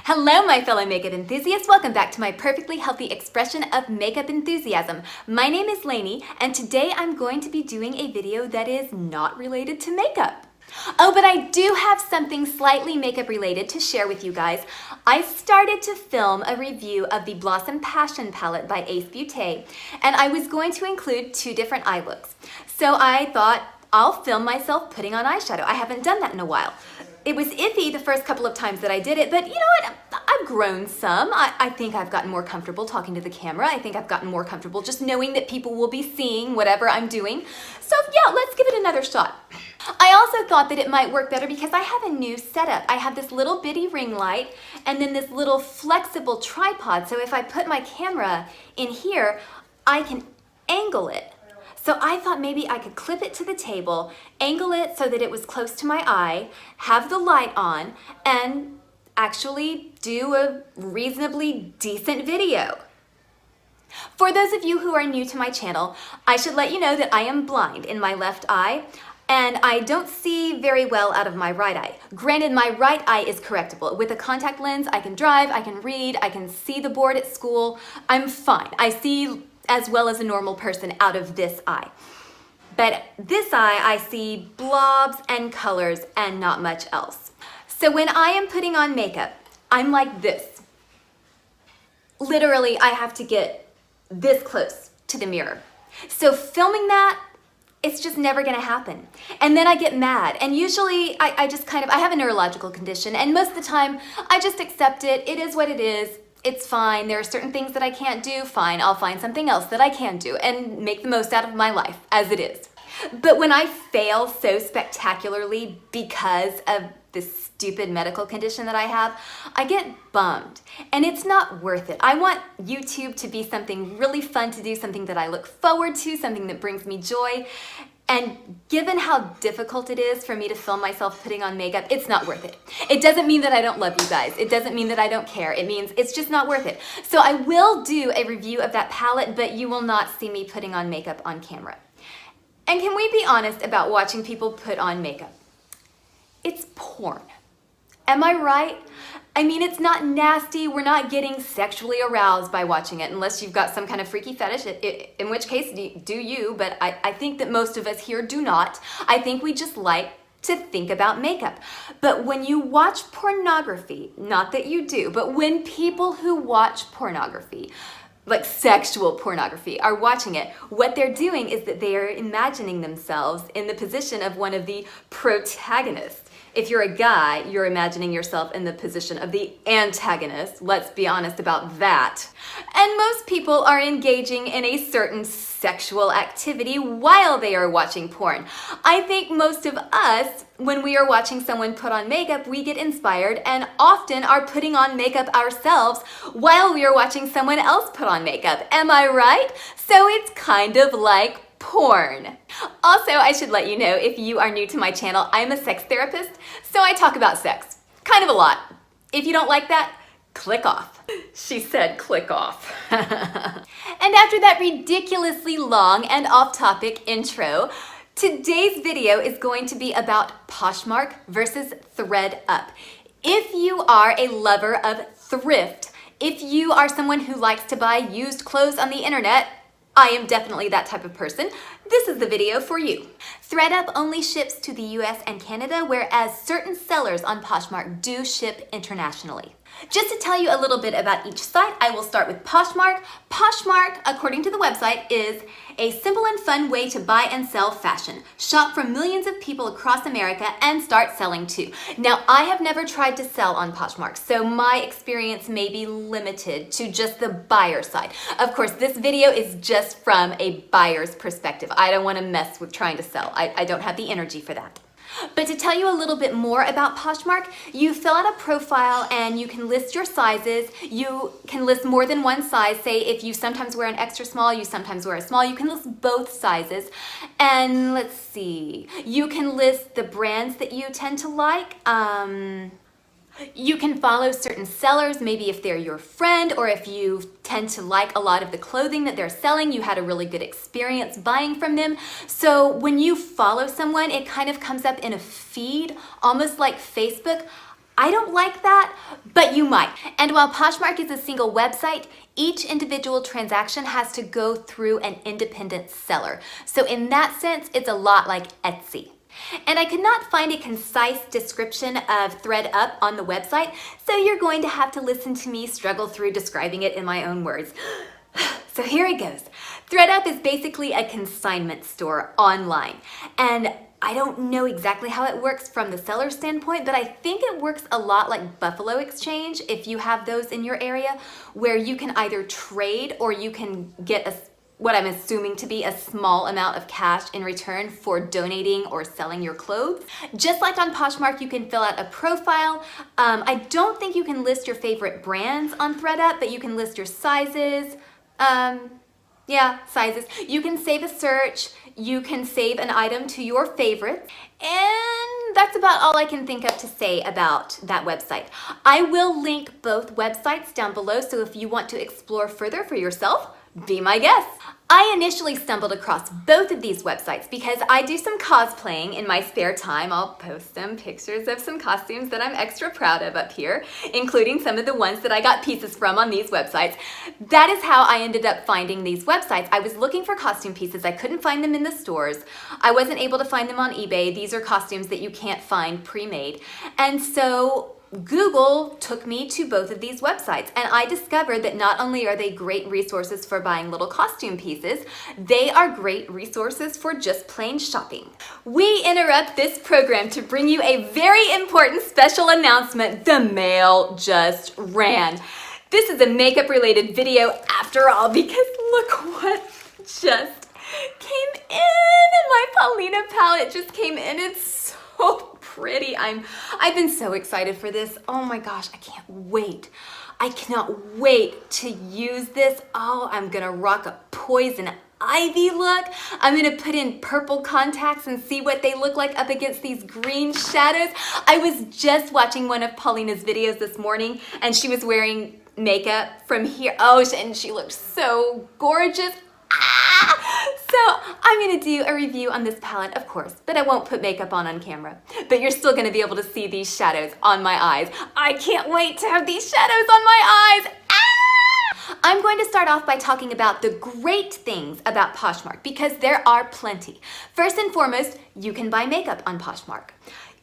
Hello, my fellow makeup enthusiasts. Welcome back to my perfectly healthy expression of makeup enthusiasm. My name is Lainey, and today I'm going to be doing a video that is not related to makeup. Oh, but I do have something slightly makeup related to share with you guys. I started to film a review of the Blossom Passion palette by Ace Beauté, and I was going to include two different eye looks. So I thought I'll film myself putting on eyeshadow. I haven't done that in a while. It was iffy the first couple of times that I did it, but you know what? I've grown some. I think I've gotten more comfortable talking to the camera. I think I've gotten more comfortable just knowing that people will be seeing whatever I'm doing. So yeah, let's give it another shot. I also thought that it might work better because I have a new setup. I have this little bitty ring light and then this little flexible tripod. So if I put my camera in here, I can angle it. So I thought maybe I could clip it to the table, angle it so that it was close to my eye, have the light on, and actually do a reasonably decent video. For those of you who are new to my channel, I should let you know that I am blind in my left eye, and I don't see very well out of my right eye. Granted, my right eye is correctable. With a contact lens, I can drive, I can read, I can see the board at school. I'm fine. I see as well as a normal person out of this eye. But this eye, I see blobs and colors and not much else. So when I am putting on makeup, I'm like this. Literally, I have to get this close to the mirror. So filming that, it's just never gonna happen. And then I get mad. And usually I have a neurological condition, and most of the time I just accept it. It is what it is. It's fine. There are certain things that I can't do. Fine, I'll find something else that I can do and make the most out of my life as it is. But when I fail so spectacularly because of this stupid medical condition that I have, I get bummed, and it's not worth it. I want YouTube to be something really fun to do, something that I look forward to, something that brings me joy. And given how difficult it is for me to film myself putting on makeup, it's not worth it. It doesn't mean that I don't love you guys. It doesn't mean that I don't care. It means it's just not worth it. So I will do a review of that palette, but you will not see me putting on makeup on camera. And can we be honest about watching people put on makeup? It's porn. Am I right? I mean, it's not nasty. We're not getting sexually aroused by watching it, unless you've got some kind of freaky fetish, in which case, do you, but I think that most of us here do not. I think we just like to think about makeup. But when you watch pornography, not that you do, but when people who watch pornography, like sexual pornography, are watching it, what they're doing is that they are imagining themselves in the position of one of the protagonists. If you're a guy, you're imagining yourself in the position of the antagonist. Let's be honest about that. And most people are engaging in a certain sexual activity while they are watching porn. I think most of us, when we are watching someone put on makeup, we get inspired and often are putting on makeup ourselves while we are watching someone else put on makeup. Am I right? So it's kind of like porn. Also, I should let you know, if you are new to my channel, I'm a sex therapist, so I talk about sex. Kind of a lot. If you don't like that, click off. She said click off. And after that ridiculously long and off-topic intro, today's video is going to be about Poshmark versus thredUP. If you are a lover of thrift, if you are someone who likes to buy used clothes on the internet, I am definitely that type of person. This is the video for you. thredUP only ships to the US and Canada, whereas certain sellers on Poshmark do ship internationally. Just to tell you a little bit about each site, I will start with Poshmark. Poshmark, according to the website, is a simple and fun way to buy and sell fashion. Shop for millions of people across America and start selling too. Now, I have never tried to sell on Poshmark, so my experience may be limited to just the buyer side. Of course, this video is just from a buyer's perspective. I don't want to mess with trying to sell. I don't have the energy for that. But to tell you a little bit more about Poshmark, you fill out a profile and you can list your sizes. You can list more than one size. Say if you sometimes wear an extra small, you sometimes wear a small, you can list both sizes. And let's see, you can list the brands that you tend to like. You can follow certain sellers, maybe if they're your friend or if you tend to like a lot of the clothing that they're selling, you had a really good experience buying from them. So when you follow someone, it kind of comes up in a feed, almost like Facebook. I don't like that, but you might. And while Poshmark is a single website, each individual transaction has to go through an independent seller. So in that sense, it's a lot like Etsy. And I could not find a concise description of thredUP on the website, so you're going to have to listen to me struggle through describing it in my own words. So here it goes. thredUP is basically a consignment store online. And I don't know exactly how it works from the seller standpoint, but I think it works a lot like Buffalo Exchange, if you have those in your area, where you can either trade or you can get what I'm assuming to be a small amount of cash in return for donating or selling your clothes. Just like on Poshmark, you can fill out a profile. I don't think you can list your favorite brands on thredUP, but you can list your sizes. Yeah, sizes. You can save a search, you can save an item to your favorites, and that's about all I can think of to say about that website. I will link both websites down below, so if you want to explore further for yourself, be my guest. I initially stumbled across both of these websites because I do some cosplaying in my spare time. I'll post some pictures of some costumes that I'm extra proud of up here, including some of the ones that I got pieces from on these websites. That is how I ended up finding these websites. I was looking for costume pieces. I couldn't find them in the stores. I wasn't able to find them on eBay. These are costumes that you can't find pre-made. And so Google took me to both of these websites, and I discovered that not only are they great resources for buying little costume pieces, they are great resources for just plain shopping. We interrupt this program to bring you a very important special announcement. The mail just ran. This is a makeup related video after all, because look what just came in. My Paulina palette just came in. It's so pretty. I've been so excited for this. Oh my gosh, I can't wait. I cannot wait to use this. Oh, I'm gonna rock a poison ivy look. I'm gonna put in purple contacts and see what they look like up against these green shadows. I was just watching one of Paulina's videos this morning, and she was wearing makeup from here. Oh, and she looked so gorgeous. So I'm gonna do a review on this palette, of course, but I won't put makeup on camera. But you're still gonna be able to see these shadows on my eyes. I can't wait to have these shadows on my eyes. I'm going to start off by talking about the great things about Poshmark, because there are plenty. First and foremost, you can buy makeup on Poshmark.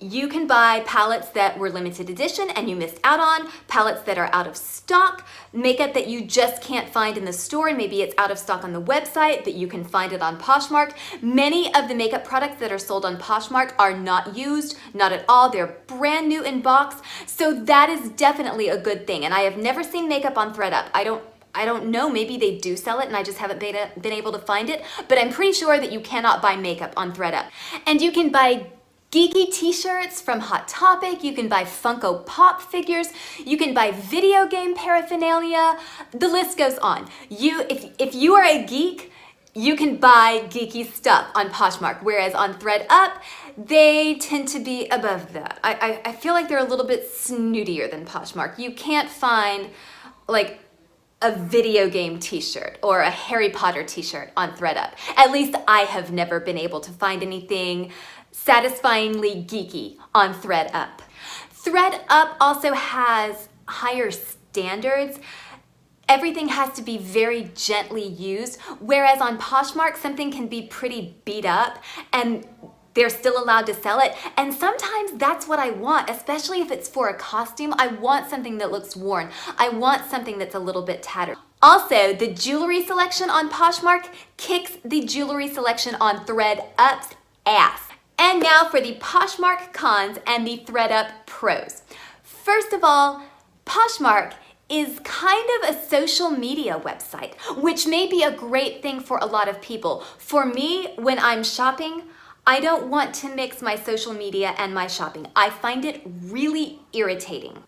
You can buy palettes that were limited edition and you missed out on, palettes that are out of stock, makeup that you just can't find in the store and maybe it's out of stock on the website, but you can find it on Poshmark. Many of the makeup products that are sold on Poshmark are not used, not at all. They're brand new in box, so that is definitely a good thing. And I have never seen makeup on thredUP. I don't know, maybe they do sell it and I just haven't been able to find it, but I'm pretty sure that you cannot buy makeup on thredUP. And you can buy geeky t-shirts from Hot Topic, you can buy Funko Pop figures, you can buy video game paraphernalia, the list goes on. If you are a geek, you can buy geeky stuff on Poshmark, whereas on thredUP, they tend to be above that. I feel like they're a little bit snootier than Poshmark. You can't find like a video game t-shirt or a Harry Potter t-shirt on thredUP. At least I have never been able to find anything satisfyingly geeky on thredUP. thredUP also has higher standards. Everything has to be very gently used, whereas on Poshmark, something can be pretty beat up and they're still allowed to sell it. And sometimes that's what I want, especially if it's for a costume. I want something that looks worn. I want something that's a little bit tattered. Also, the jewelry selection on Poshmark kicks the jewelry selection on thredUP's ass. And now for the Poshmark cons and the thredUP pros. First of all, Poshmark is kind of a social media website, which may be a great thing for a lot of people. For me, when I'm shopping, I don't want to mix my social media and my shopping. I find it really irritating.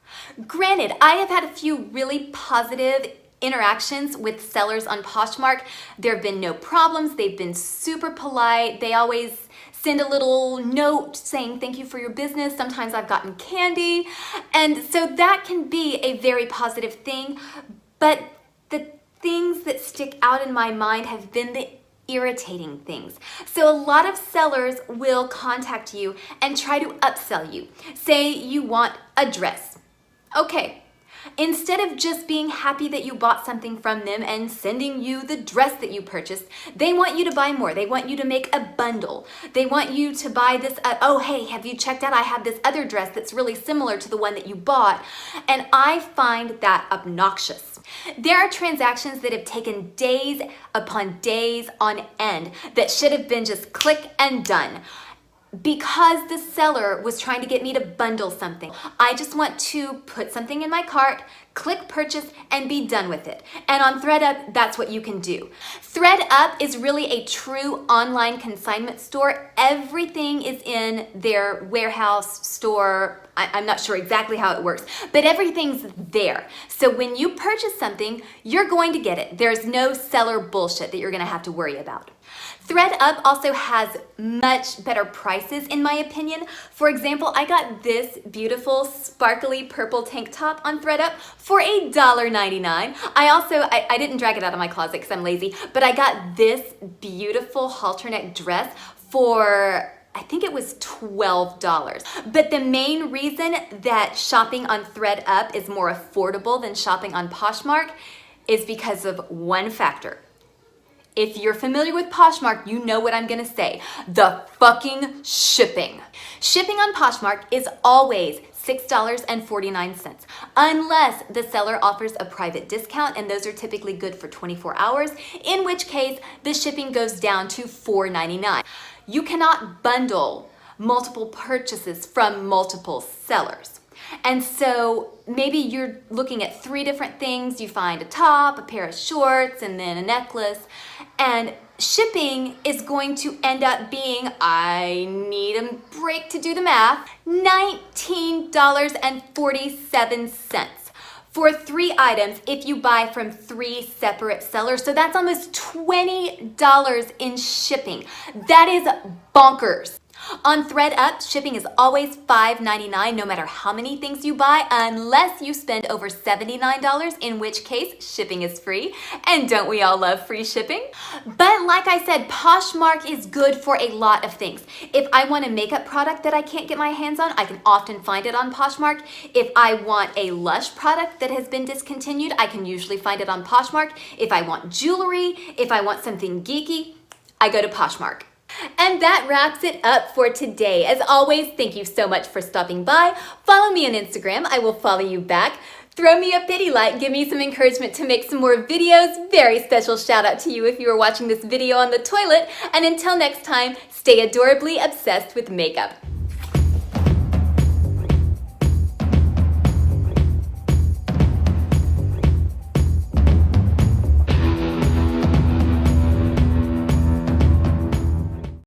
Granted, I have had a few really positive interactions with sellers on Poshmark. There have been no problems. They've been super polite. They always send a little note saying thank you for your business. Sometimes I've gotten candy. And so that can be a very positive thing. But the things that stick out in my mind have been the irritating things. So a lot of sellers will contact you and try to upsell you. Say you want a dress. Okay. Instead of just being happy that you bought something from them and sending you the dress that you purchased, they want you to buy more. They want you to make a bundle. They want you to buy this, oh, hey, have you checked out? I have this other dress that's really similar to the one that you bought. And I find that obnoxious. There are transactions that have taken days upon days on end that should have been just click and done. Because the seller was trying to get me to bundle something. I just want to put something in my cart, click purchase, and be done with it. And on thredUP, that's what you can do. thredUP is really a true online consignment store. Everything is in their warehouse store. I'm not sure exactly how it works, but everything's there. So when you purchase something, you're going to get it. There's no seller bullshit that you're gonna have to worry about. thredUP also has much better prices in my opinion. For example, I got this beautiful sparkly purple tank top on thredUP for $1.99. I didn't drag it out of my closet because I'm lazy, but I got this beautiful halter neck dress for I think it was $12. But the main reason that shopping on thredUP is more affordable than shopping on Poshmark is because of one factor. If you're familiar with Poshmark, you know what I'm gonna say. The fucking shipping. Shipping on Poshmark is always $6.49, unless the seller offers a private discount, and those are typically good for 24 hours, in which case the shipping goes down to $4.99. You cannot bundle multiple purchases from multiple sellers. And so maybe you're looking at 3 different things. You find a top, a pair of shorts, and then a necklace. And shipping is going to end up being, I need a break to do the math, $19.47 for 3 items if you buy from 3 separate sellers. So that's almost $20 in shipping. That is bonkers. On thredUP, shipping is always $5.99 no matter how many things you buy, unless you spend over $79, in which case shipping is free. And don't we all love free shipping? But like I said, Poshmark is good for a lot of things. If I want a makeup product that I can't get my hands on, I can often find it on Poshmark. If I want a Lush product that has been discontinued, I can usually find it on Poshmark. If I want jewelry, if I want something geeky, I go to Poshmark. And that wraps it up for today. As always, thank you so much for stopping by. Follow me on Instagram. I will follow you back. Throw me a pity like, give me some encouragement to make some more videos. Very special shout out to you if you are watching this video on the toilet. And until next time, stay adorably obsessed with makeup.